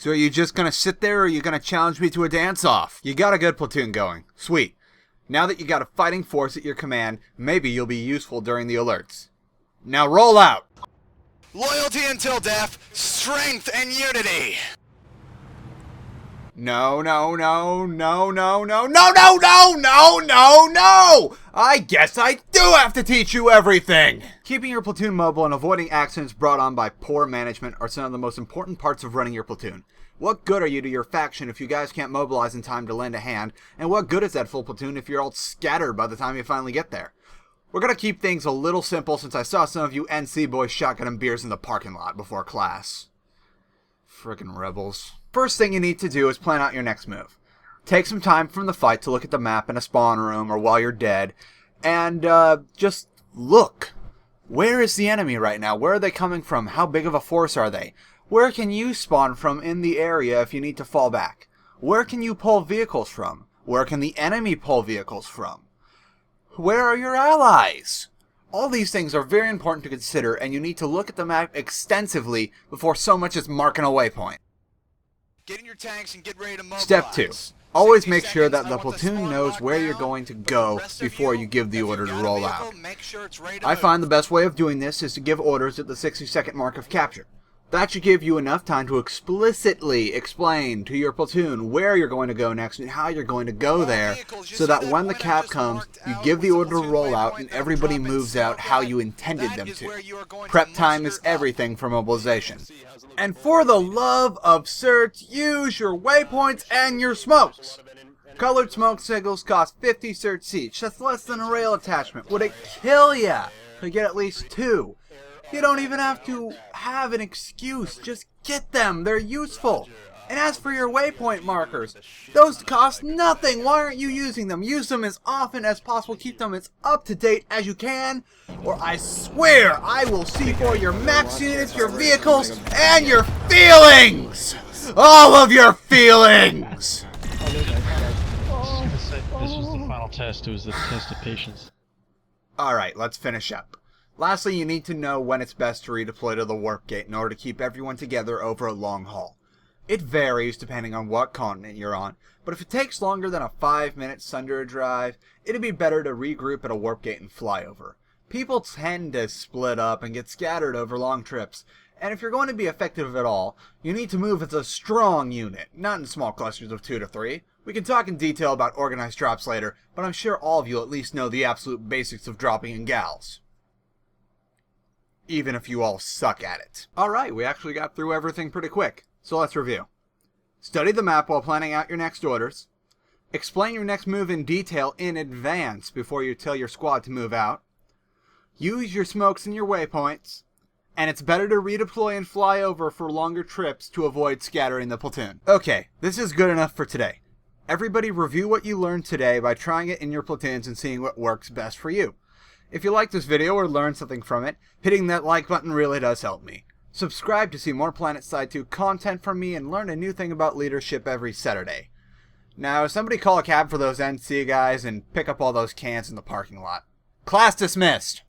So are you just gonna sit there or are you gonna challenge me to a dance-off? You got a good platoon going. Sweet. Now that you got a fighting force at your command, maybe you'll be useful during the alerts. Now roll out! Loyalty until death, strength and unity! No, no, no, no, no, no, no, no, no, no, no, no! I guess I do have to teach you everything! Keeping your platoon mobile and avoiding accidents brought on by poor management are some of the most important parts of running your platoon. What good are you to your faction if you guys can't mobilize in time to lend a hand? And what good is that full platoon if you're all scattered by the time you finally get there? We're gonna keep things a little simple since I saw some of you NC boys shotgunning beers in the parking lot before class. Frickin' rebels. First thing you need to do is plan out your next move. Take some time from the fight to look at the map in a spawn room or while you're dead, and just look. Where is the enemy right now? Where are they coming from? How big of a force are they? Where can you spawn from in the area if you need to fall back? Where can you pull vehicles from? Where can the enemy pull vehicles from? Where are your allies? All these things are very important to consider, and you need to look at the map extensively before so much as marking a waypoint. Get in your tanks and get ready to mobilize. Step 2. Always make sure that the platoon knows where you're going to go before you give the order to roll out. I find the best way of doing this is to give orders at the 60-second mark of capture. That should give you enough time to explicitly explain to your platoon where you're going to go next and how you're going to go there, so that when the cap comes, you give the order to roll out and everybody moves out how you intended them to. Prep time is everything for mobilization. And for the love of certs, use your waypoints and your smokes. Colored smoke signals cost 50 certs each. That's less than a rail attachment. Would it kill ya to get at least 2? You don't even have to have an excuse. Just get them. They're useful. And as for your waypoint markers, those cost nothing. Why aren't you using them? Use them as often as possible. Keep them as up to date as you can. Or I swear I will see for your max units, your vehicles, and your feelings. All of your feelings. This was the final test. It was the test of patience. Alright, let's finish up. Lastly, you need to know when it's best to redeploy to the warp gate in order to keep everyone together over a long haul. It varies depending on what continent you're on, but if it takes longer than a 5-minute Sundra drive, it'd be better to regroup at a warp gate and fly over. People tend to split up and get scattered over long trips, and if you're going to be effective at all, you need to move as a strong unit, not in small clusters of 2 to 3. We can talk in detail about organized drops later, but I'm sure all of you at least know the absolute basics of dropping in gals. Even if you all suck at it. Alright, we actually got through everything pretty quick, so let's review. Study the map while planning out your next orders. Explain your next move in detail in advance before you tell your squad to move out. Use your smokes and your waypoints. And it's better to redeploy and fly over for longer trips to avoid scattering the platoon. Okay, this is good enough for today. Everybody review what you learned today by trying it in your platoons and seeing what works best for you. If you liked this video or learned something from it, hitting that like button really does help me. Subscribe to see more Planetside 2 content from me and learn a new thing about leadership every Saturday. Now, somebody call a cab for those NC guys and pick up all those cans in the parking lot. Class dismissed!